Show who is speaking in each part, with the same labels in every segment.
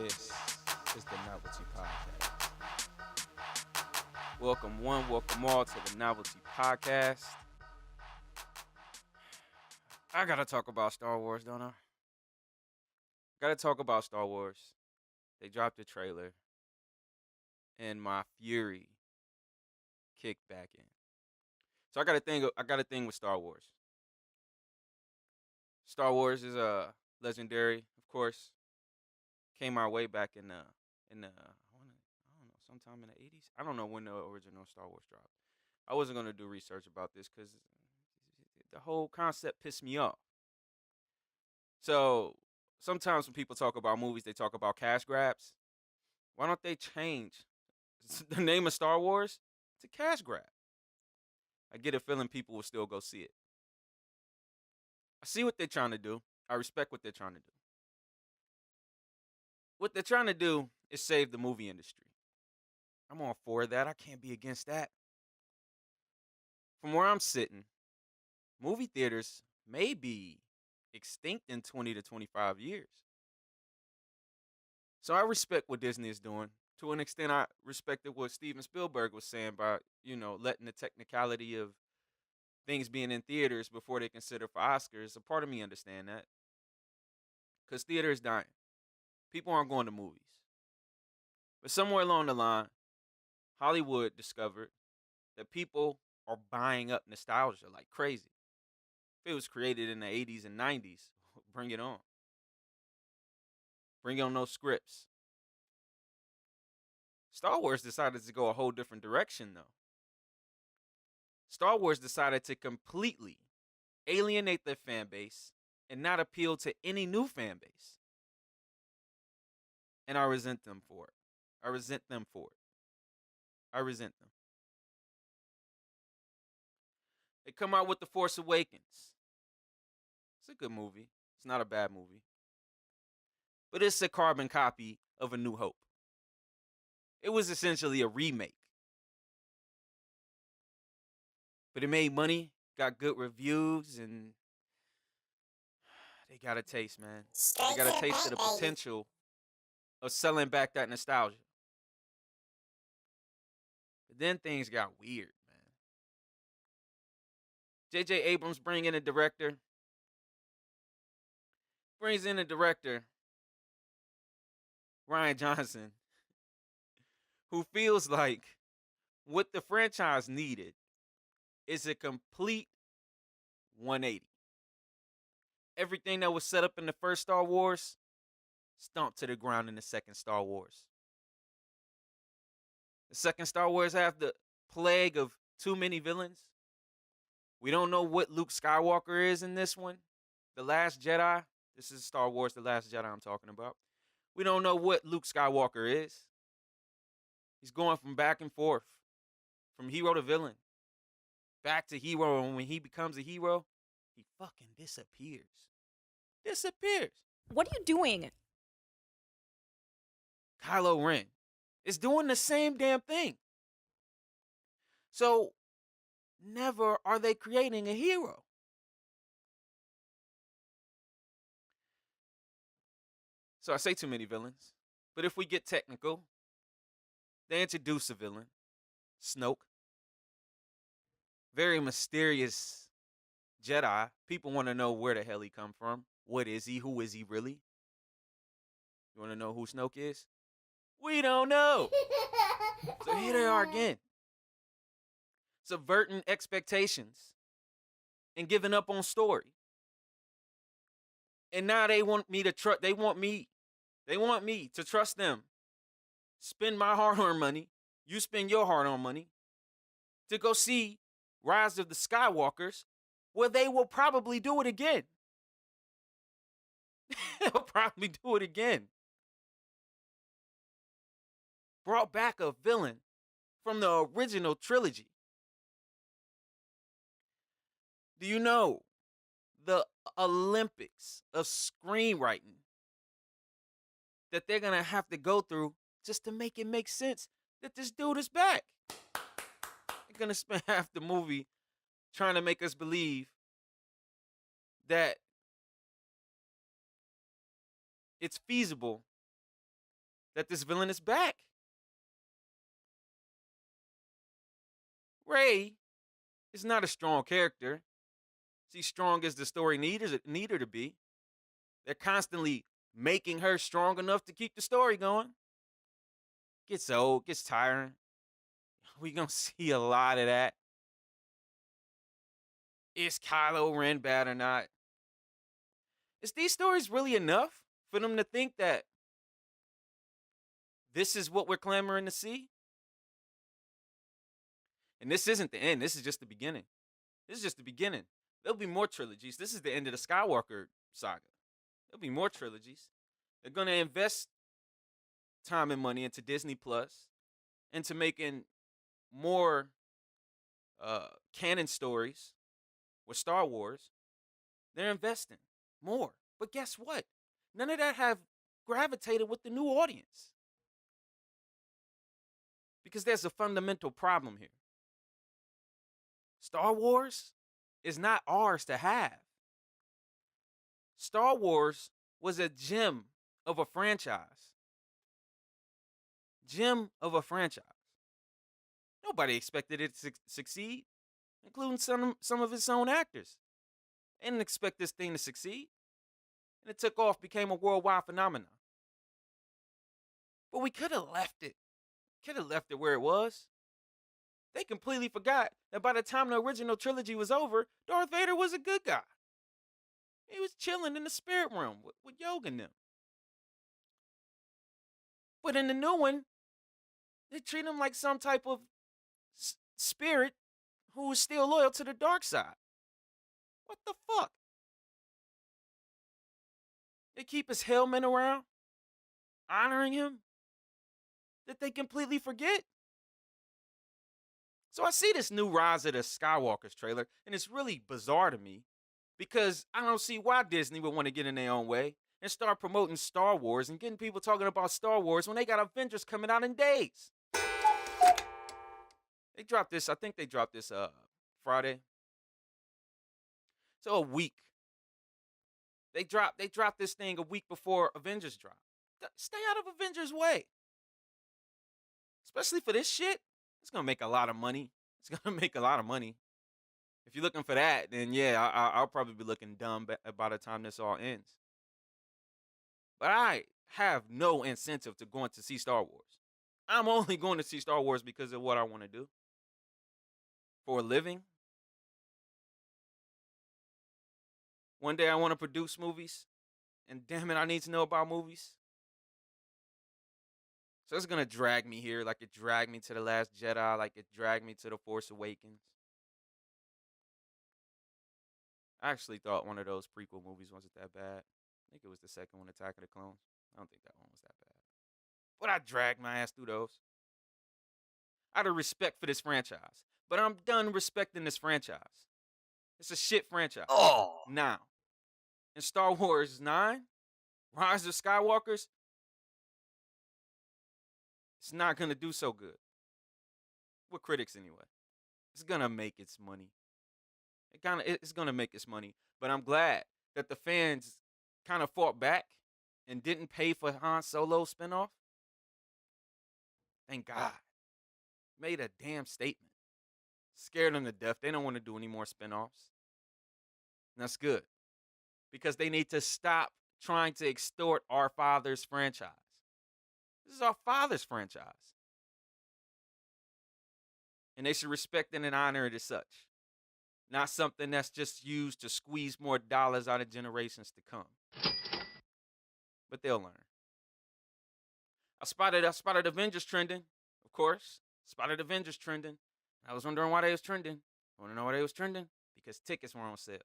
Speaker 1: This is the Novelty Podcast. Welcome one, welcome all to the Novelty Podcast. I gotta talk about Star Wars, don't I? Gotta talk about Star Wars. They dropped a trailer, and my fury kicked back in. So I got a thing. I got a thing with Star Wars. Star Wars is legendary, of course. Came our way back in the I don't know, sometime in the 80s. I don't know when the original Star Wars dropped. I wasn't gonna do research about this because the whole concept pissed me off. So sometimes when people talk about movies, they talk about cash grabs. Why don't they change the name of Star Wars to cash grab? I get a feeling people will still go see it. I see what they're trying to do. I respect what they're trying to do. What they're trying to do is save the movie industry. I'm all for that. I can't be against that. From where I'm sitting, movie theaters may be extinct in 20 to 25 years. So I respect what Disney is doing. To an extent, I respected what Steven Spielberg was saying about, letting the technicality of things being in theaters before they consider for Oscars. A part of me understand that. Because theater is dying. People aren't going to movies. But somewhere along the line, Hollywood discovered that people are buying up nostalgia like crazy. If it was created in the 80s and 90s, bring it on. Bring on those scripts. Star Wars decided to go a whole different direction, though. Star Wars decided to completely alienate their fan base and not appeal to any new fan base. And I resent them for it. I resent them for it. I resent them. They come out with The Force Awakens. It's a good movie. It's not a bad movie. But it's a carbon copy of A New Hope. It was essentially a remake. But it made money, got good reviews, and they got a taste, man. They got a taste of the potential of selling back that nostalgia. But then things got weird, man. J.J. Abrams brings in a director, Ryan Johnson, who feels like what the franchise needed is a complete 180. Everything that was set up in the first Star Wars stomped to the ground in the second Star Wars. The second Star Wars have the plague of too many villains. We don't know what Luke Skywalker is in this one. The Last Jedi. This is Star Wars, The Last Jedi I'm talking about. We don't know what Luke Skywalker is. He's going from back and forth, from hero to villain, back to hero, and when he becomes a hero, he fucking disappears.
Speaker 2: What are you doing?
Speaker 1: Kylo Ren is doing the same damn thing. So, never are they creating a hero. So I say too many villains. But if we get technical, they introduce a villain, Snoke. Very mysterious Jedi. People want to know where the hell he come from. What is he? Who is he really? You want to know who Snoke is? We don't know. So here they are again. Subverting expectations and giving up on story. And now they want me to trust. They want me to trust them. Spend my hard-earned money. You spend your hard-earned money to go see Rise of the Skywalkers, where they will probably do it again. They'll probably do it again. Brought back a villain from the original trilogy. Do you know the Olympics of screenwriting that they're going to have to go through just to make it make sense that this dude is back? They're going to spend half the movie trying to make us believe that it's feasible that this villain is back. Rey is not a strong character. She's strong as the story need her to be. They're constantly making her strong enough to keep the story going. Gets old, gets tiring. We gonna see a lot of that. Is Kylo Ren bad or not? Is these stories really enough for them to think that this is what we're clamoring to see? And this isn't the end. This is just the beginning. This is just the beginning. There'll be more trilogies. This is the end of the Skywalker saga. There'll be more trilogies. They're going to invest time and money into Disney Plus, into making more canon stories with Star Wars. They're investing more. But guess what? None of that have gravitated with the new audience. Because there's a fundamental problem here. Star Wars is not ours to have. Star Wars was a gem of a franchise. Gem of a franchise. Nobody expected it to succeed, including some of its own actors. They didn't expect this thing to succeed. And it took off, became a worldwide phenomenon. But we could have left it. Could have left it where it was. They completely forgot that by the time the original trilogy was over, Darth Vader was a good guy. He was chilling in the spirit realm with Yoga and them. But in the new one, they treat him like some type of spirit who is still loyal to the dark side. What the fuck? They keep his helmet around, honoring him. Did they completely forget? So I see this new Rise of the Skywalkers trailer, and it's really bizarre to me because I don't see why Disney would want to get in their own way and start promoting Star Wars and getting people talking about Star Wars when they got Avengers coming out in days. They dropped this, I think they dropped this Friday. So a week. They dropped this thing a week before Avengers dropped. Stay out of Avengers' way. Especially for this shit. It's going to make a lot of money. It's going to make a lot of money. If you're looking for that, then yeah, I'll probably be looking dumb by the time this all ends. But I have no incentive to going to see Star Wars. I'm only going to see Star Wars because of what I want to do. For a living. One day I want to produce movies. And damn it, I need to know about movies. So it's going to drag me here like it dragged me to The Last Jedi, like it dragged me to The Force Awakens. I actually thought one of those prequel movies wasn't that bad. I think it was the second one, Attack of the Clones. I don't think that one was that bad. But I dragged my ass through those. Out of respect for this franchise. But I'm done respecting this franchise. It's a shit franchise.
Speaker 2: Oh.
Speaker 1: Now, in Star Wars 9, Rise of Skywalkers, it's not going to do so good. With critics, anyway. It's going to make its money. It's going to make its money. But I'm glad that the fans kind of fought back and didn't pay for Han Solo's spinoff. Thank God. Made a damn statement. Scared them to death. They don't want to do any more spinoffs. And that's good. Because they need to stop trying to extort our father's franchise. This is our father's franchise. And they should respect it and honor it as such. Not something that's just used to squeeze more dollars out of generations to come. But they'll learn. I spotted Avengers trending, of course. Spotted Avengers trending. I was wondering why they was trending. Want to know why they was trending? Because tickets were on sale.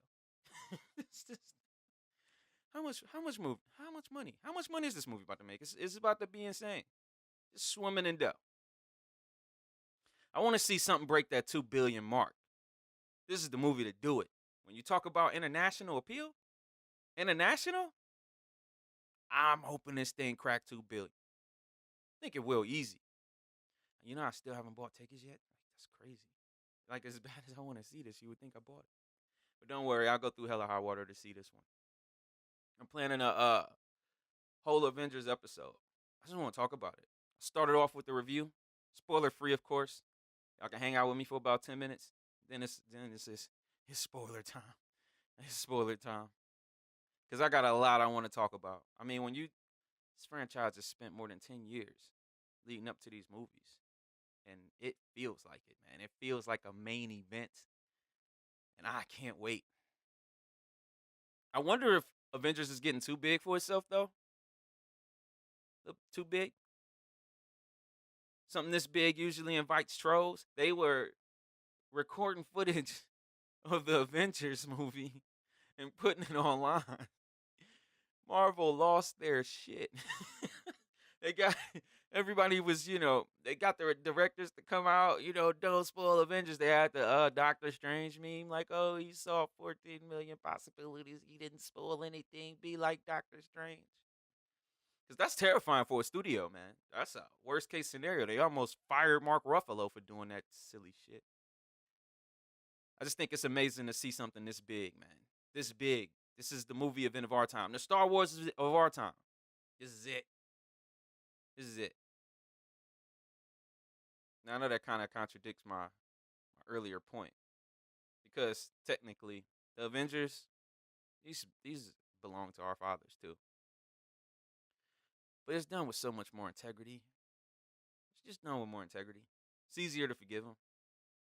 Speaker 1: How much money? How much money is this movie about to make? It's about to be insane. Just swimming in dough. I want to see something break that 2 billion mark. This is the movie to do it. When you talk about international appeal, I'm hoping this thing crack 2 billion. I think it will easy. You know, I still haven't bought tickets yet. That's crazy. Like, as bad as I want to see this, you would think I bought it. But don't worry, I'll go through hella high water to see this one. I'm planning a whole Avengers episode. I just want to talk about it. I started off with the review, spoiler free, of course. Y'all can hang out with me for about 10 minutes. It's spoiler time. It's spoiler time. Because I got a lot I want to talk about. I mean, this franchise has spent more than 10 years leading up to these movies. And it feels like it, man. It feels like a main event. And I can't wait. I wonder if Avengers is getting too big for itself, though. Too big. Something this big usually invites trolls. They were recording footage of the Avengers movie and putting it online. Marvel lost their shit. They got everybody was, they got the directors to come out, don't spoil Avengers. They had the Doctor Strange meme, like, oh, he saw 14 million possibilities. He didn't spoil anything. Be like Doctor Strange. Because that's terrifying for a studio, man. That's a worst case scenario. They almost fired Mark Ruffalo for doing that silly shit. I just think it's amazing to see something this big, man. This big. This is the movie event of our time. The Star Wars of our time. This is it. This is it. Now, I know that kind of contradicts my earlier point. Because technically, the Avengers, these belong to our fathers too. But it's done with so much more integrity. It's just done with more integrity. It's easier to forgive them.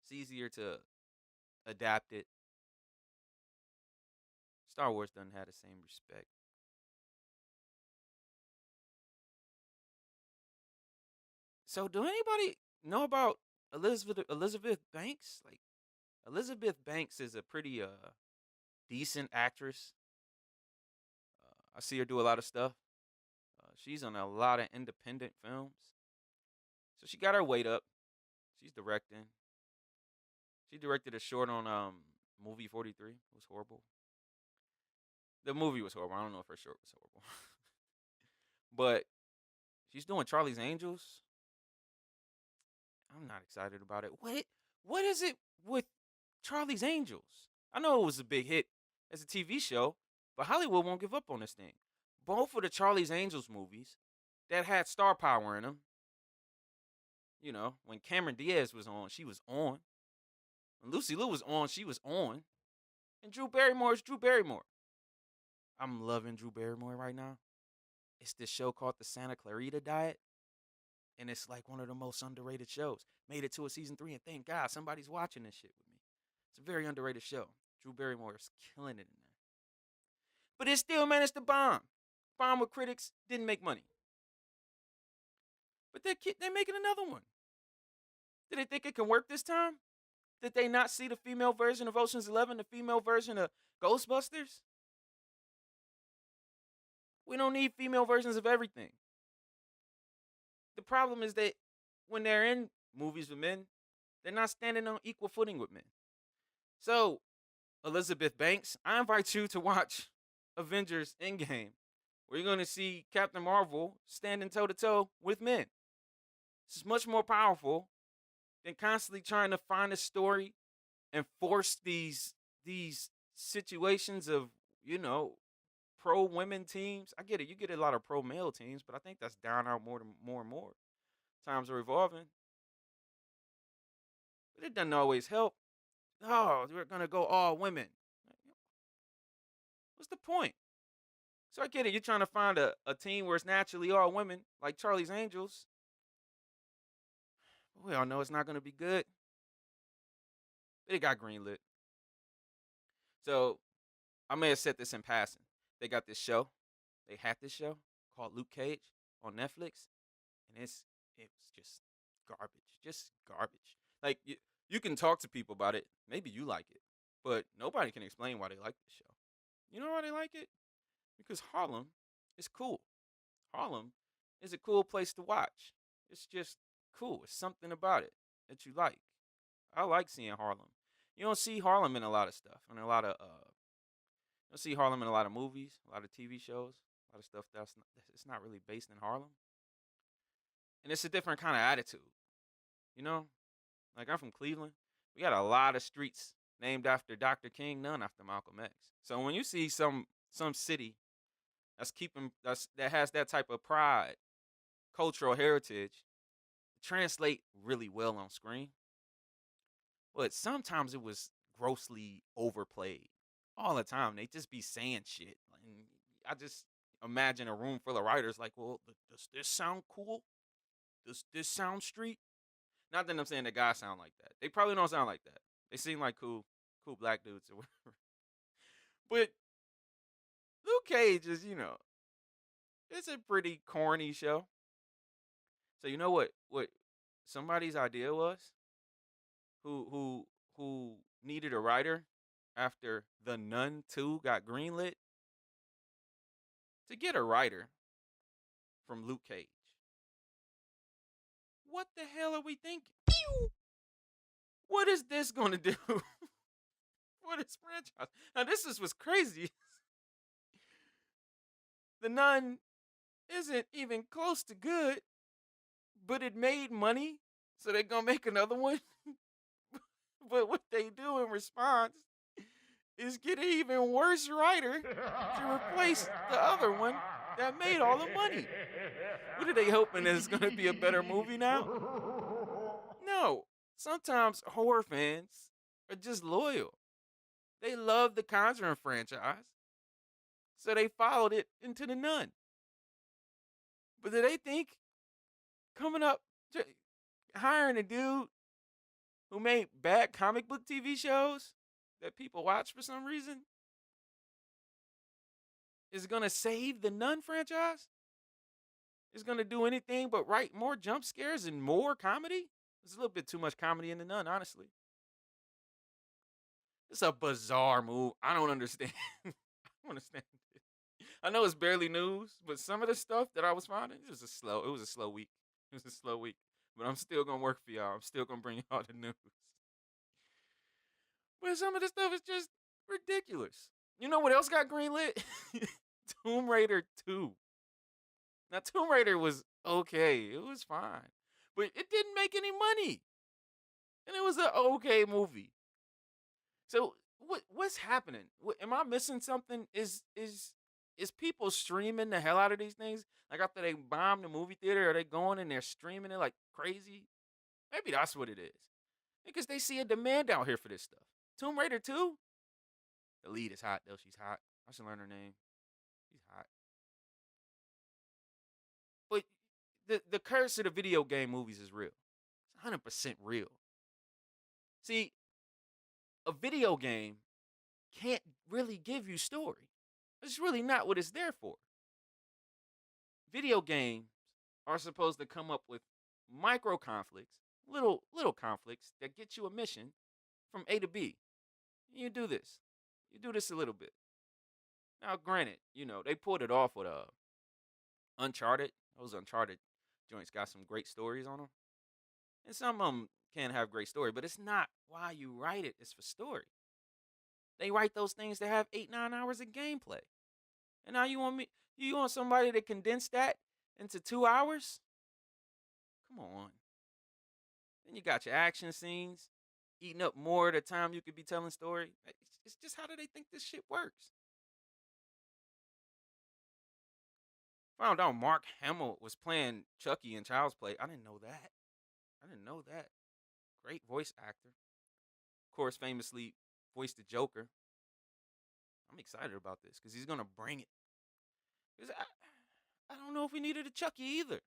Speaker 1: It's easier to adapt it. Star Wars doesn't have the same respect. So, do anybody know about Elizabeth Banks? Like, Elizabeth Banks is a pretty decent actress. I see her do a lot of stuff. She's on a lot of independent films. So she got her weight up. She's directing. She directed a short on movie 43. It was horrible. The movie was horrible. I don't know if her short was horrible. But she's doing Charlie's Angels. I'm not excited about it. What is it with Charlie's Angels? I know it was a big hit as a TV show, but Hollywood won't give up on this thing. Both of the Charlie's Angels movies that had star power in them. When Cameron Diaz was on, she was on. When Lucy Liu was on, she was on. And Drew Barrymore is Drew Barrymore. I'm loving Drew Barrymore right now. It's this show called The Santa Clarita Diet. And it's like one of the most underrated shows. Made it to a season 3, and thank God somebody's watching this shit with me. It's a very underrated show. Drew Barrymore is killing it in there. But it still managed to bomb. Bomb with critics, didn't make money. But they're making another one. Did they think it can work this time? Did they not see the female version of Ocean's 11, the female version of Ghostbusters? We don't need female versions of everything. The problem is that when they're in movies with men, they're not standing on equal footing with men. So, Elizabeth Banks, I invite you to watch Avengers Endgame, where you're going to see Captain Marvel standing toe-to-toe with men. This is much more powerful than constantly trying to find a story and force these situations of, pro-women teams. I get it. You get a lot of pro-male teams, but I think that's down out more and more. Times are evolving. But it doesn't always help. Oh, we're going to go all women. What's the point? So I get it. You're trying to find a team where it's naturally all women, like Charlie's Angels. But we all know it's not going to be good. But it got greenlit. So I may have said this in passing. They got this show. They had this show called Luke Cage on Netflix. And it was just garbage. Like, you can talk to people about it. Maybe you like it. But nobody can explain why they like this show. You know why they like it? Because Harlem is cool. Harlem is a cool place to watch. It's just cool. It's something about it that you like. I like seeing Harlem. You don't see Harlem in a lot of stuff. And you don't see Harlem in a lot of movies, a lot of TV shows, a lot of stuff it's not really based in Harlem. And it's a different kind of attitude. Like, I'm from Cleveland. We got a lot of streets named after Dr. King, none after Malcolm X. So when you see some city that has that type of pride cultural heritage translate really well on screen, but sometimes it was grossly overplayed. All the time, they just be saying shit. And I just imagine a room full of writers like, well, does this sound cool? Does this sound street? Not that I'm saying the guys sound like that. They probably don't sound like that. They seem like cool black dudes or whatever. But Luke Cage is, it's a pretty corny show. So you know what somebody's idea was? Who needed a writer after The Nun 2 got greenlit? To get a writer from Luke Cage. What the hell are we thinking? What is this going to do for this franchise? Now, this is what's crazy. The Nun isn't even close to good, but it made money, so they're going to make another one. But what they do in response is get an even worse writer to replace the other one that made all the money. What are they hoping that it's going to be a better movie now? No. Sometimes horror fans are just loyal. They love the Conjuring franchise, so they followed it into The Nun. But do they think coming up, hiring a dude who made bad comic book TV shows that people watch for some reason is going to save the Nun franchise? Is going to do anything but write more jump scares and more comedy? There's a little bit too much comedy in The Nun, honestly. It's a bizarre move. I don't understand. I don't understand it. I know it's barely news, but some of the stuff that I was finding, it was a slow week. It was a slow week. But I'm still gonna work for y'all. I'm still gonna bring y'all the news. But some of the stuff is just ridiculous. You know what else got greenlit? Tomb Raider 2. Now Tomb Raider was okay. It was fine. But it didn't make any money. And it was an okay movie. So what's happening? Am I missing something? Is people streaming the hell out of these things? Like after they bomb the movie theater, are they going and they're streaming it like crazy? Maybe that's what it is. Because they see a demand out here for this stuff. Tomb Raider 2? The lead is hot though. She's hot. I should learn her name. She's hot. But the curse of the video game movies is real. It's 100% real. See, a video game can't really give you story. It's really not what it's there for. Video games are supposed to come up with micro conflicts, little conflicts that get you a mission from A to B. You do this. You do this a little bit. Now, granted, they pulled it off with Uncharted. Those Uncharted joints got some great stories on them. And some of them can have great story, but it's not why you write it. It's for story. They write those things to have 8-9 hours of gameplay. And now you want somebody to condense that into 2 hours? Come on. Then you got your action scenes eating up more of the time you could be telling story. It's just how do they think this shit works? Found out Mark Hamill was playing Chucky in Child's Play. I didn't know that. Great voice actor. Of course, famously voiced the Joker. I'm excited about this because he's gonna bring it. Because I don't know if we needed a Chucky either.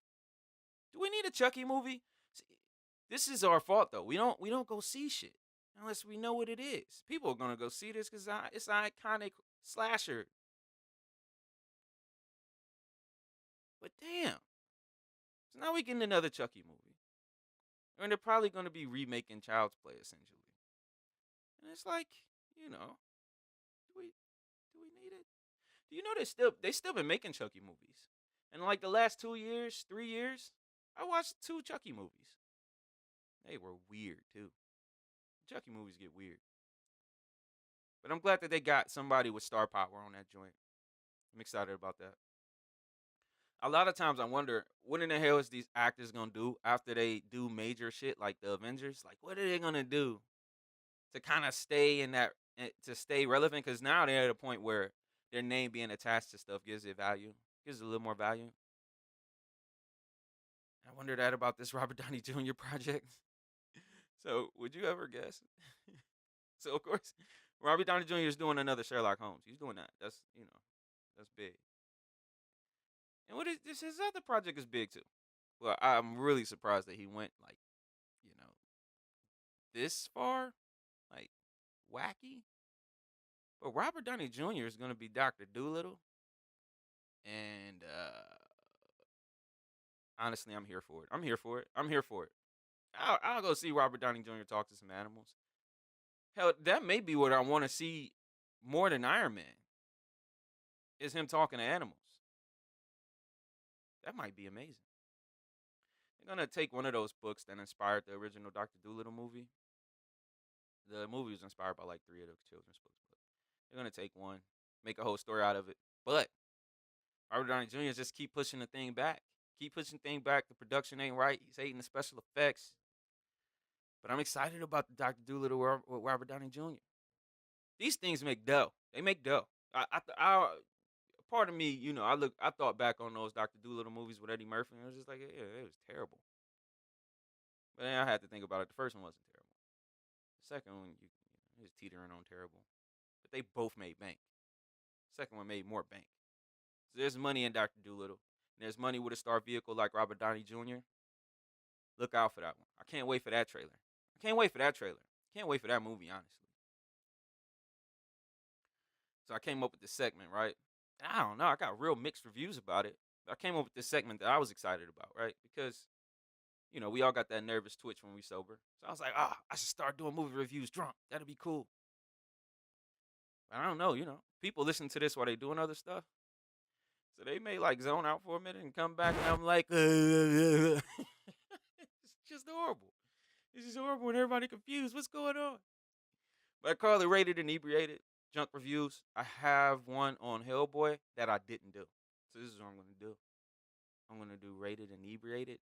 Speaker 1: Do we need a Chucky movie? See, this is our fault though. We don't go see shit unless we know what it is. People are gonna go see this because it's an iconic slasher. But damn. So now we getting another Chucky movie. And they're probably gonna be remaking Child's Play essentially. And it's like, do we need it? Do you know they still been making Chucky movies? And like the last 2 years, 3 years, I watched 2 Chucky movies. They were weird too. Chucky movies get weird. But I'm glad that they got somebody with star power on that joint. I'm excited about that. A lot of times I wonder, what in the hell is these actors gonna do after they do major shit like the Avengers? Like, what are they gonna do to kind of stay in that, to stay relevant? Because now they're at a point where their name being attached to stuff gives it value, gives it a little more value. I wonder that about this Robert Downey Jr. project. So, would you ever guess? So, of course, Robert Downey Jr. is doing another Sherlock Holmes. He's doing that. That's big. And what is this? His other project is big too. Well, I'm really surprised that he went like, you know, this far, like wacky. But Robert Downey Jr. is gonna be Doctor Doolittle, and honestly, I'm here for it. I'm here for it. I'm here for it. I'll go see Robert Downey Jr. talk to some animals. Hell, that may be what I want to see more than Iron Man. Is him talking to animals. That might be amazing. They're gonna take one of those books that inspired the original Doctor Doolittle movie. The movie was inspired by like three of those children's books, but they're gonna take one, make a whole story out of it. But Robert Downey Jr. just keep pushing the thing back. Keep pushing the thing back. The production ain't right. He's hating the special effects. But I'm excited about the Doctor Doolittle with Robert Downey Jr. These things make dough. They make dough. Part of me, I thought back on those Doctor Doolittle movies with Eddie Murphy, and it was just like, yeah, it was terrible. But then I had to think about it. The first one wasn't terrible. The second one, it was teetering on terrible. But they both made bank. The second one made more bank. So there's money in Doctor Doolittle. And there's money with a star vehicle like Robert Downey Jr. Look out for that one. I can't wait for that trailer. Can't wait for that movie, honestly. So I came up with this segment, right? And I don't know. I got real mixed reviews about it. I came up with this segment that I was excited about, right? Because, we all got that nervous twitch when we sober. So I was like, I should start doing movie reviews drunk. That'd be cool. But I don't know, people listen to this while they doing other stuff. So they may like zone out for a minute and come back, and I'm like, it's just horrible. This is horrible and everybody confused. What's going on? But I call it rated inebriated junk reviews. I have one on Hellboy that I didn't do. So this is what I'm going to do. I'm going to do rated inebriated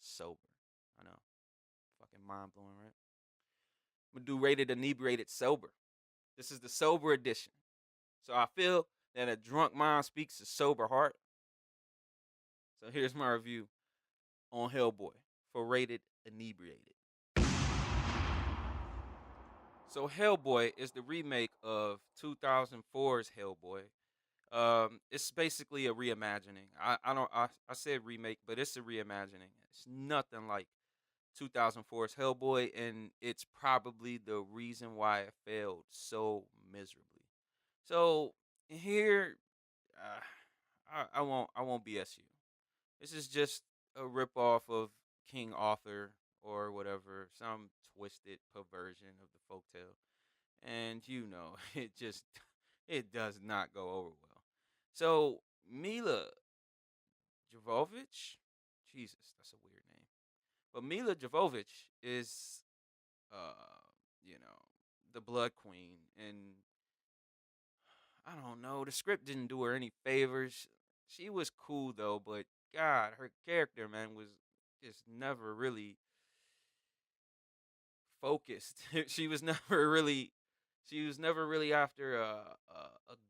Speaker 1: sober. I know. Fucking mind blowing, right? I'm going to do rated inebriated sober. This is the sober edition. So I feel that a drunk mind speaks a sober heart. So here's my review on Hellboy for rated inebriated. So Hellboy is the remake of 2004's Hellboy. It's basically a reimagining. I said remake, but it's a reimagining. It's nothing like 2004's Hellboy, and it's probably the reason why it failed so miserably. So here, I won't BS you. This is just a ripoff of King Arthur or whatever, some twisted perversion of the folktale. And it does not go over well. So Mila Jovovich, Jesus, that's a weird name. But Mila Jovovich is, the Blood Queen, and I don't know, the script didn't do her any favors. She was cool though, but God, her character, man, was just never really focused. She was never really after a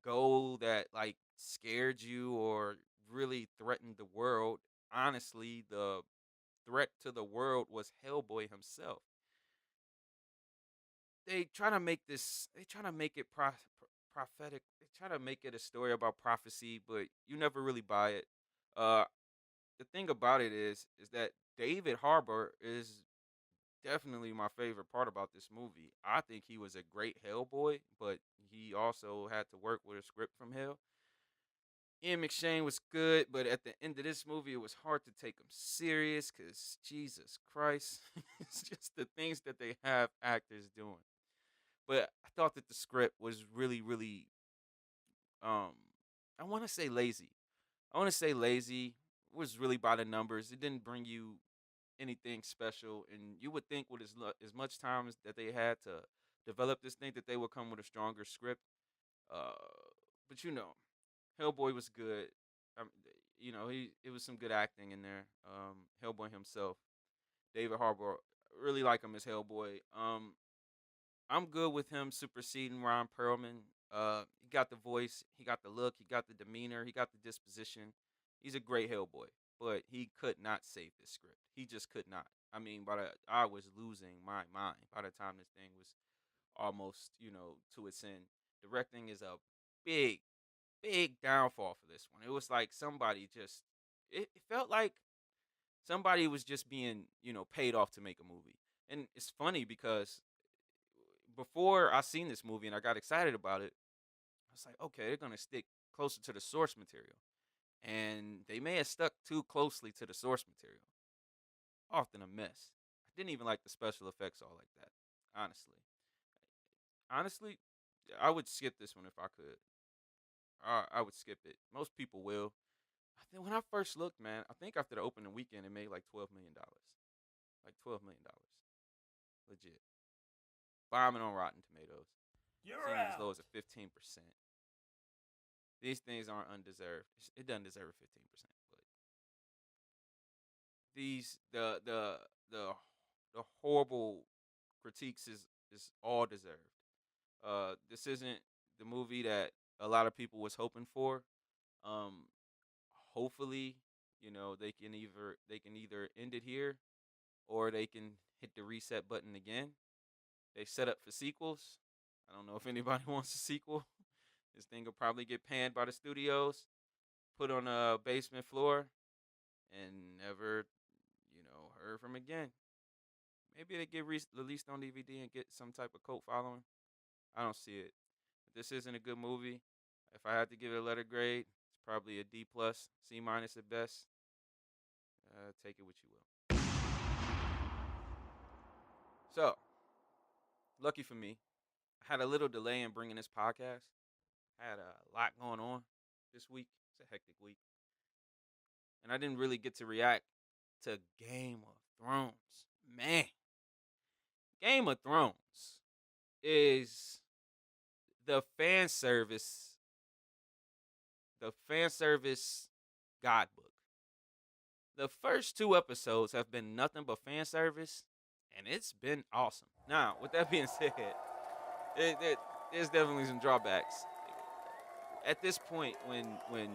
Speaker 1: goal that like scared you or really threatened the world. Honestly, the threat to the world was Hellboy himself. They try to make this. They try to make it prophetic. They try to make it a story about prophecy, but you never really buy it. Uh, the thing about it is that David Harbour is definitely my favorite part about this movie. I think he was a great Hellboy, but he also had to work with a script from hell. Ian McShane was good, but at the end of this movie, it was hard to take him serious because Jesus Christ, it's just the things that they have actors doing. But I thought that the script was really, really, um, I want to say lazy. It was really by the numbers. It didn't bring you anything special, and you would think with as much time as that they had to develop this thing that they would come with a stronger script. Uh, but Hellboy was good. Um, it was some good acting in there. Hellboy himself, David Harbour, really like him as Hellboy. I'm good with him superseding Ron Perlman. He got the voice, he got the look, he got the demeanor, he got the disposition. He's a great Hellboy. but he could not save this script. He just could not. I mean, I was losing my mind by the time this thing was almost, to its end. Directing is a big, big downfall for this one. It was like somebody just, it felt like somebody was just being, paid off to make a movie. And it's funny because before I seen this movie and I got excited about it, I was like, okay, they're gonna stick closer to the source material, and they may have stuck too closely to the source material. Often a mess. I didn't even like the special effects all like that. Honestly, I would skip this one if I could. I would skip it. Most people will. I think when I first looked, man, I think after the opening weekend, it made like $12 million. Like $12 million, legit. Bombing on Rotten Tomatoes.
Speaker 2: You're
Speaker 1: Seeing it as low
Speaker 2: out.
Speaker 1: as a 15%. These things aren't undeserved. It doesn't deserve a 15%, but these the horrible critiques is all deserved. This isn't the movie that a lot of people was hoping for. Um, Hopefully, they can either end it here or they can hit the reset button again. They set up for sequels. I don't know if anybody wants a sequel. This thing will probably get panned by the studios, put on a basement floor, and never, heard from again. Maybe they get released on DVD and get some type of cult following. I don't see it. This isn't a good movie. If I had to give it a letter grade, it's probably a D plus, C minus at best. Take it what you will. So, lucky for me, I had a little delay in bringing this podcast. I had a lot going on this week. It's a hectic week, and I didn't really get to react to Game of Thrones. Man, Game of Thrones is the fan service, the fan service guidebook. The first two episodes have been nothing but fan service, and it's been awesome. Now, with that being said, there's definitely some drawbacks. At this point, when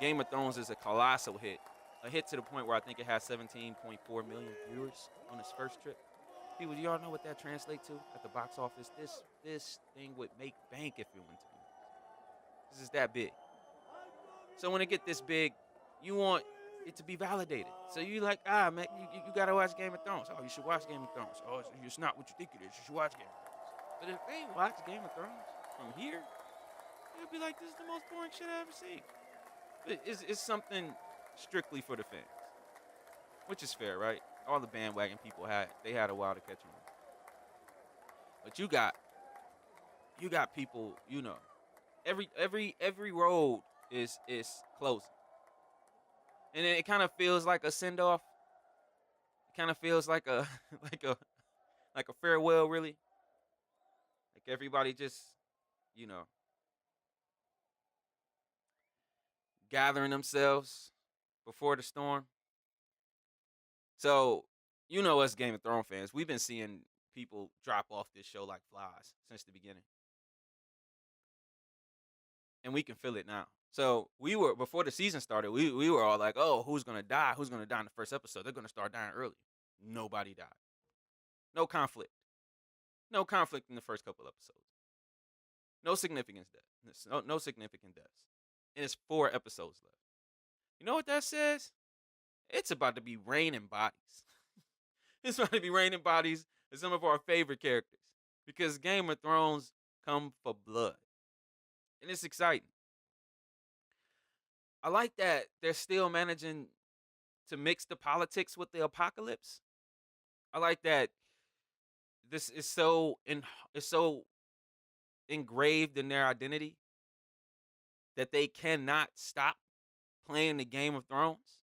Speaker 1: Game of Thrones is a colossal hit, a hit to the point where I think it has 17.4 million viewers on its first trip. People, do y'all know what that translates to at the box office? This thing would make bank if it went to movies. This is that big. So when it get this big, you want it to be validated. So you like, man, you gotta watch Game of Thrones. Oh, you should watch Game of Thrones. Oh, it's not what you think it is. You should watch Game of Thrones. But if they watch Game of Thrones from here, they'll be like, this is the most boring shit I ever seen. It's something strictly for the fans, which is fair, right? All the bandwagon people had a while to catch on. But you got people, every road is closing. And it kind of feels like a send off. It kind of feels like a like a farewell, really. Like everybody just, you know, gathering themselves before the storm. So, us Game of Thrones fans, we've been seeing people drop off this show like flies since the beginning. And we can feel it now. So we were before the season started, we were all like, oh, who's gonna die? Who's gonna die in the first episode? They're gonna start dying early. Nobody died. No conflict. No conflict in the first couple episodes. No significant deaths. No significant deaths. And it's 4 episodes left. You know what that says? It's about to be raining bodies. It's about to be raining bodies of some of our favorite characters. Because Game of Thrones come for blood. And it's exciting. I like that they're still managing to mix the politics with the apocalypse. I like that this is so engraved in their identity that they cannot stop playing the Game of Thrones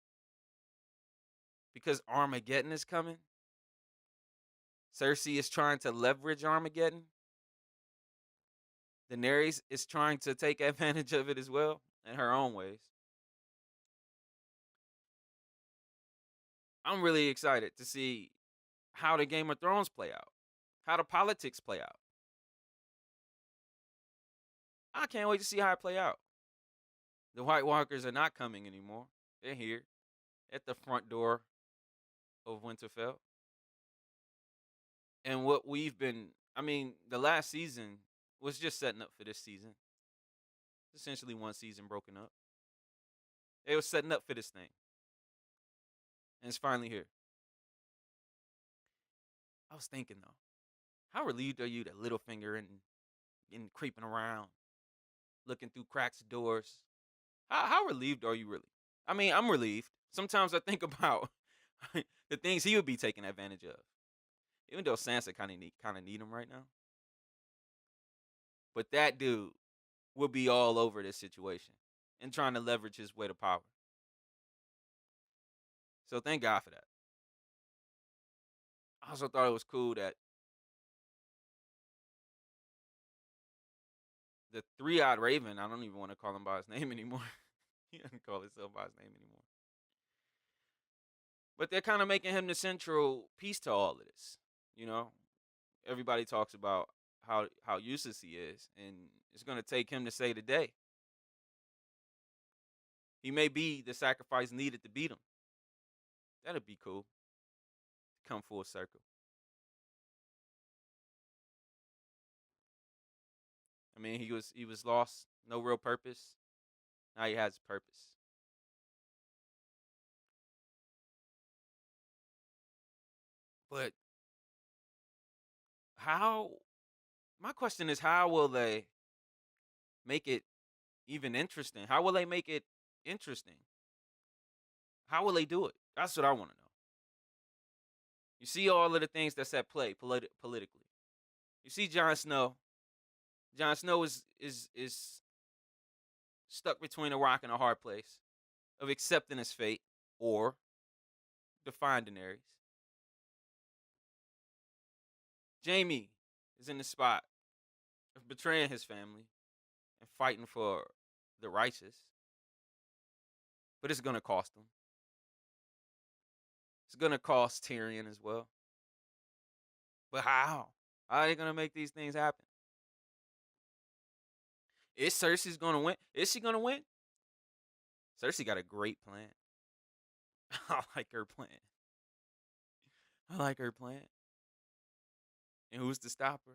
Speaker 1: because Armageddon is coming. Cersei is trying to leverage Armageddon. Daenerys is trying to take advantage of it as well in her own ways. I'm really excited to see how the Game of Thrones play out, how the politics play out. I can't wait to see how it play out. The White Walkers are not coming anymore. They're here. at the front door of Winterfell. And what we've been, I mean, the last season was just setting up for this season. Essentially, one season broken up. It was setting up for this thing, and it's finally here. I was thinking though, how relieved are you that Littlefinger and creeping around, looking through cracks of doors? How relieved are you really? I mean, I'm relieved. Sometimes I think about the things he would be taking advantage of, even though Sansa kind of need him right now. But that dude would be all over this situation and trying to leverage his way to power. So thank God for that. I also thought it was cool that the three-eyed raven, I don't even want to call him by his name anymore. He doesn't call himself by his name anymore. But they're kind of making him the central piece to all of this. You know, everybody talks about how useless he is, and it's going to take him to save the day. He may be the sacrifice needed to beat him. That'd be cool. Come full circle. I mean, he was lost, no real purpose. Now he has purpose. But how? My question is, how will they make it even interesting? How will they make it interesting? How will they do it? That's what I want to know. You see all of the things that's at play politically. You see Jon Snow. Jon Snow is stuck between a rock and a hard place of accepting his fate or defying Daenerys. Jamie is in the spot of betraying his family and fighting for the righteous, but it's gonna cost him. It's gonna cost Tyrion as well. But how? How are they gonna make these things happen? Is Cersei's gonna win? Is she gonna win? Cersei got a great plan. I like her plan. I like her plan. And who's to stop her?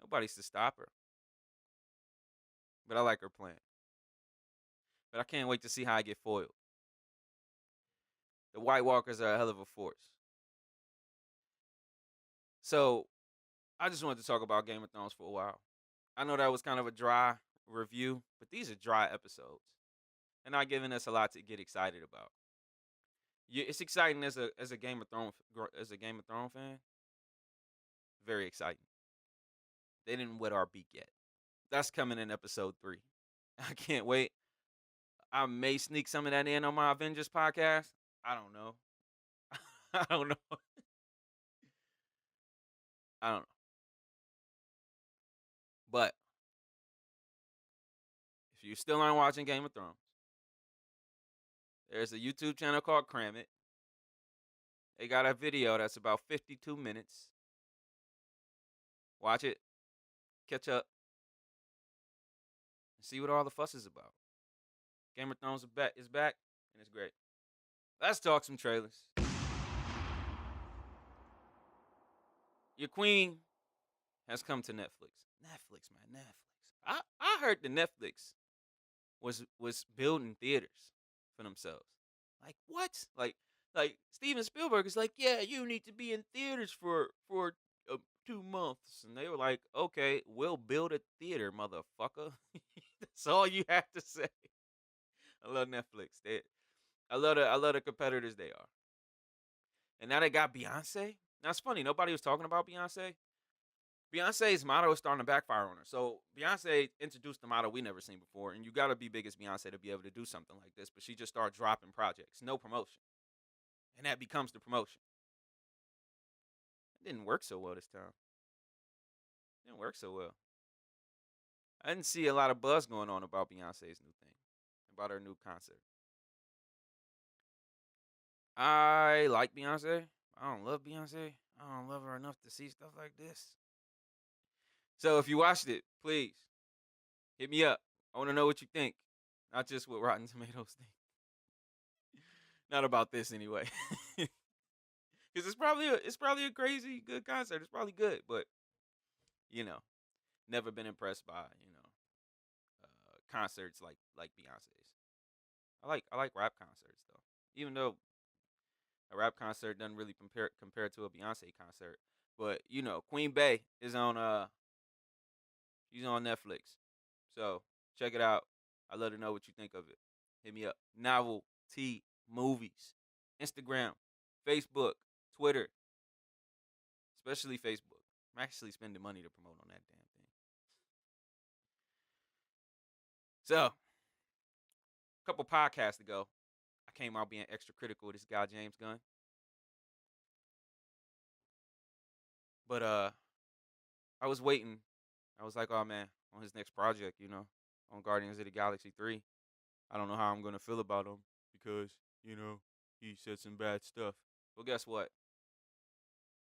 Speaker 1: Nobody's to stop her. But I like her plan. But I can't wait to see how I get foiled. The White Walkers are a hell of a force. So I just wanted to talk about Game of Thrones for a while. I know that was kind of a dry review, but these are dry episodes. And not giving us a lot to get excited about. Yeah, it's exciting as a Game of Thrones fan. Very exciting. They didn't wet our beak yet. That's coming in episode 3. I can't wait. I may sneak some of that in on my Avengers podcast. I don't know. I don't know. I don't know. But if you still aren't watching Game of Thrones, there's a YouTube channel called Cram It. They got a video that's about 52 minutes. Watch it. Catch up. And see what all the fuss is about. Game of Thrones is back, and it's great. Let's talk some trailers. Your queen has come to Netflix. Netflix, man, Netflix. I heard the Netflix was building theaters for themselves. Like what? Like Steven Spielberg is like, yeah, you need to be in theaters for 2 months, and they were like, okay, we'll build a theater, motherfucker. That's all you have to say. I love Netflix. I love the competitors they are. And now they got Beyonce. Now it's funny, nobody was talking about Beyonce. Beyonce's motto is starting to backfire on her. So Beyonce introduced the motto we never seen before, and you gotta be big as Beyonce to be able to do something like this. But she just started dropping projects, no promotion, and that becomes the promotion. It didn't work so well this time. It didn't work so well. I didn't see a lot of buzz going on about Beyonce's new thing, about her new concert. I like Beyonce. I don't love Beyonce. I don't love her enough to see stuff like this. So if you watched it, please hit me up. I want to know what you think, not just what Rotten Tomatoes think. Not about this anyway. Because it's probably a crazy good concert. It's probably good, but you know, never been impressed by concerts like Beyonce's. I like rap concerts though, even though a rap concert doesn't really compare to a Beyonce concert. But Queen Bey is on she's on Netflix, so check it out. I'd love to know what you think of it. Hit me up. Novelty movies, Instagram, Facebook, Twitter, especially Facebook. I'm actually spending money to promote on that damn thing. So, a couple podcasts ago, I came out being extra critical of this guy James Gunn, but I was waiting. I was like, oh man, on his next project, on Guardians of the Galaxy 3. I don't know how I'm gonna feel about him because he said some bad stuff. Well, guess what?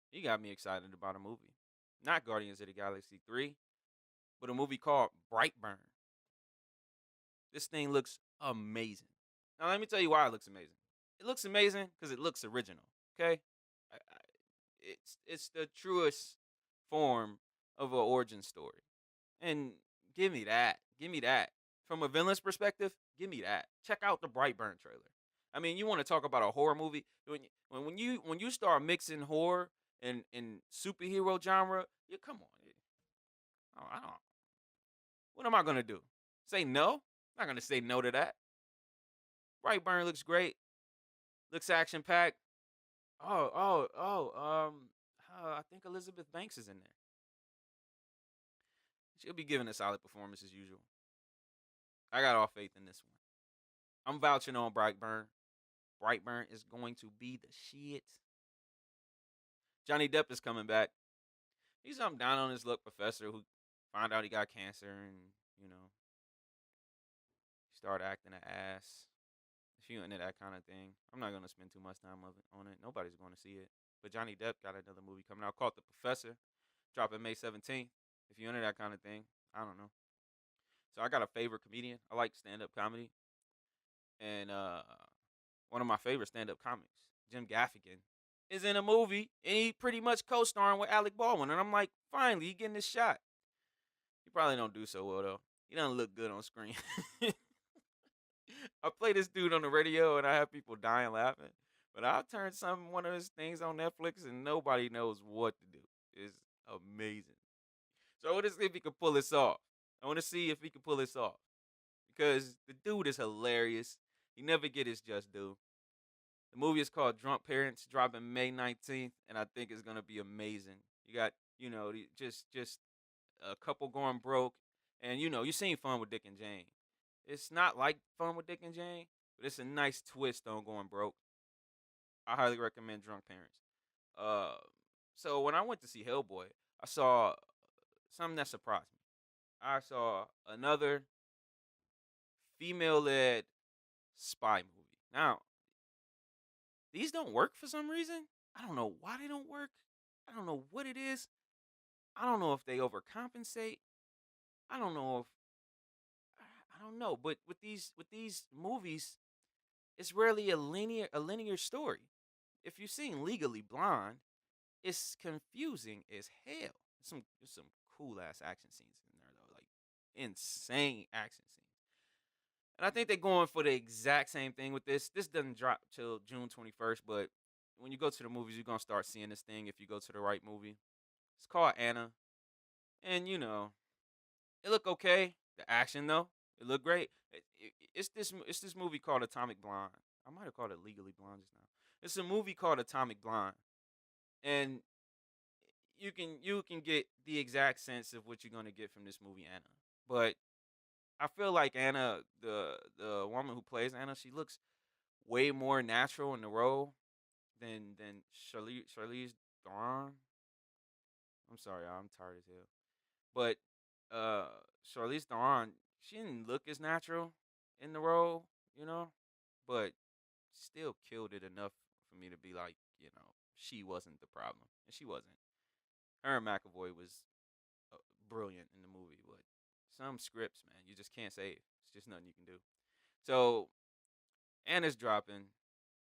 Speaker 1: He got me excited about a movie, not Guardians of the Galaxy 3, but a movie called Brightburn. This thing looks amazing. Now, let me tell you why it looks amazing. It looks amazing because it looks original. Okay, it's the truest form of an origin story, and give me that. Give me that. From a villain's perspective, give me that. Check out the Brightburn trailer. I mean, you want to talk about a horror movie when you start mixing horror and superhero genre, you come on. I don't. What am I gonna do? Say no? I'm not gonna say no to that. Brightburn looks great. Looks action packed. I think Elizabeth Banks is in there. She'll be giving a solid performance as usual. I got all faith in this one. I'm vouching on Brightburn. Brightburn is going to be the shit. Johnny Depp is coming back. He's some down on his luck professor who found out he got cancer and, you know, started acting an ass. If you into that kind of thing, I'm not gonna spend too much time on it. Nobody's going to see it. But Johnny Depp got another movie coming out called The Professor, dropping May 17th. If you into that kind of thing, I don't know. So I got a favorite comedian. I like stand-up comedy, and one of my favorite stand-up comics, Jim Gaffigan, is in a movie, and he pretty much co-starring with Alec Baldwin. And I'm like, finally, he getting this shot. He probably don't do so well though. He doesn't look good on screen. I play this dude on the radio, and I have people dying laughing. But I'll turn one of his things on Netflix, and nobody knows what to do. It's amazing. So I want to see if he can pull this off. I want to see if he can pull this off because the dude is hilarious. He never get his just due. The movie is called Drunk Parents, dropping May 19th, and I think it's gonna be amazing. You got just a couple going broke, and you seen Fun with Dick and Jane. It's not like Fun with Dick and Jane, but it's a nice twist on going broke. I highly recommend Drunk Parents. Uh, so when I went to see Hellboy, I saw something that surprised me. I saw another female-led spy movie. Now, these don't work for some reason. I don't know why they don't work. I don't know what it is. I don't know if they overcompensate. I don't know if I don't know. But with these movies, it's rarely a linear story. If you've seen Legally Blonde, it's confusing as hell. There's some cool ass action scenes in there though, like insane action scenes. And I think they're going for the exact same thing with this. This doesn't drop till June 21st, but when you go to the movies, you're gonna start seeing this thing if you go to the right movie. It's called Anna, and it look okay. The action though, it look great. It's this movie called Atomic Blonde. I might have called it Legally Blonde just now. It's a movie called Atomic Blonde, and you can get the exact sense of what you're gonna get from this movie Anna. But I feel like Anna, the woman who plays Anna, she looks way more natural in the role than Charlize Theron. I'm sorry, I'm tired as hell. But uh Charlize Theron, she didn't look as natural in the role, you know, but still killed it enough for me to be like, she wasn't the problem, and she wasn't. Her and McAvoy was brilliant in the movie, but some scripts, man, you just can't save. It's just nothing you can do. So Anna's dropping.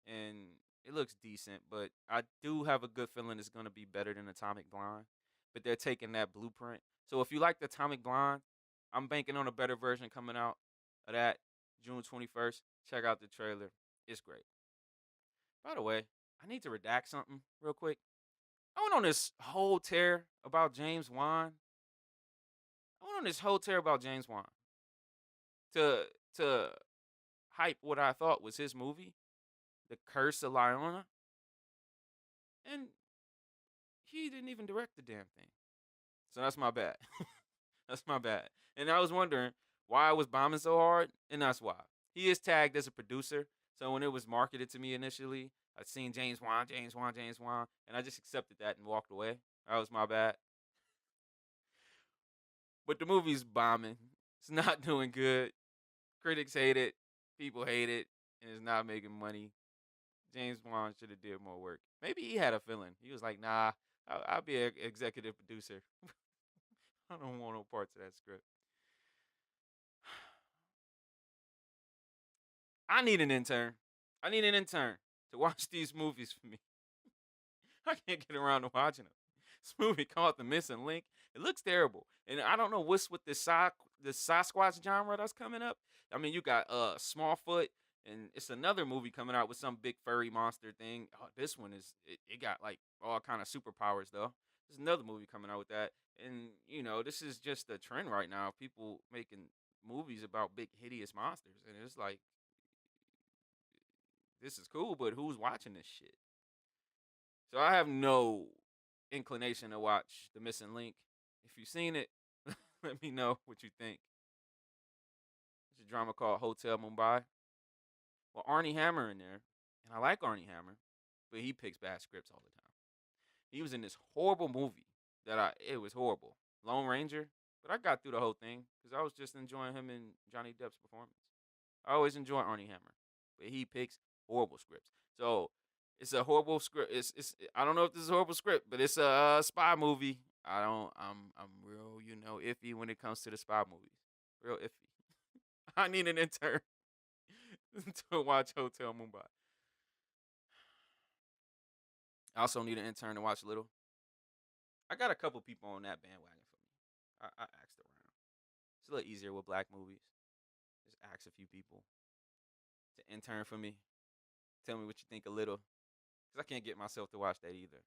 Speaker 1: and it looks decent, but I do have a good feeling it's gonna be better than Atomic Blonde. But they're taking that blueprint. So if you like the Atomic Blonde, I'm banking on a better version coming out of that June 21st. Check out the trailer. It's great. By the way, I need to redact something real quick. I went on this whole tear about James Wan. I went on this whole tear about James Wan to hype what I thought was his movie, The Curse of Liona, and he didn't even direct the damn thing. So that's my bad. That's my bad. And I was wondering why I was bombing so hard, and that's why. He is tagged as a producer, so when it was marketed to me initially, I seen James Wan, James Wan, James Wan, and I just accepted that and walked away. That was my bad. But the movie's bombing. It's not doing good. Critics hate it. People hate it, and it's not making money. James Wan should have did more work. Maybe he had a feeling. He was like, "Nah, I'll be an executive producer. I don't want no parts of that script." I need an intern. I need an intern to watch these movies for me. I can't get around to watching them. This movie called The Missing Link. It looks terrible, and I don't know what's with this Sasquatch genre that's coming up. I mean, you got Smallfoot, and it's another movie coming out with some big furry monster thing. Oh, this one it got like all kind of superpowers though. There's another movie coming out with that, and this is just a trend right now. People making movies about big hideous monsters, and it's like this is cool, but who's watching this shit? So I have no inclination to watch The Missing Link. If you've seen it, let me know what you think. It's a drama called Hotel Mumbai. Well, Arnie Hammer in there, and I like Arnie Hammer, but he picks bad scripts all the time. He was in this horrible movie it was horrible, Lone Ranger, but I got through the whole thing because I was just enjoying him and Johnny Depp's performance. I always enjoy Arnie Hammer, but he picks horrible scripts. So it's a horrible script. It's I don't know if this is a horrible script, but it's a spy movie. I'm real iffy when it comes to the spy movies. Real iffy. I need an intern to watch Hotel Mumbai. I also need an intern to watch Little. I got a couple people on that bandwagon for me. I asked around. It's a little easier with black movies. Just ask a few people to intern for me. Tell me what you think of Little. Because I can't get myself to watch that either.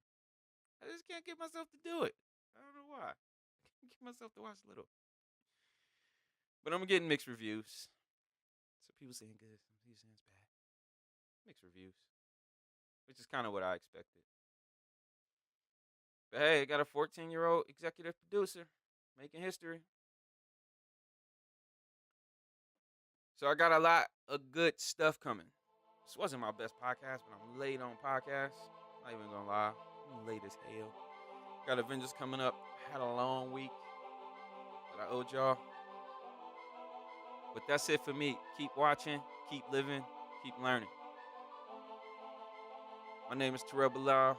Speaker 1: I just can't get myself to do it. I don't know why. I can't get myself to watch Little. But I'm getting mixed reviews. So people saying good, some people saying it's bad. Mixed reviews. Which is kind of what I expected. But hey, I got a 14-year-old executive producer making history. So I got a lot of good stuff coming. This wasn't my best podcast, but I'm late on podcasts. Not even gonna lie. I'm late as hell. Got Avengers coming up. Had a long week that I owed y'all. But that's it for me. Keep watching, keep living, keep learning. My name is Terrell Bilal.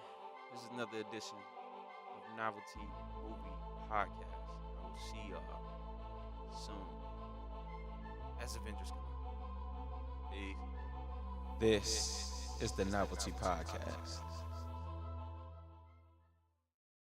Speaker 1: This is another edition of Novelty Movie Podcast. I will see y'all soon as Avengers come out. Peace. This is the Novelty Podcast.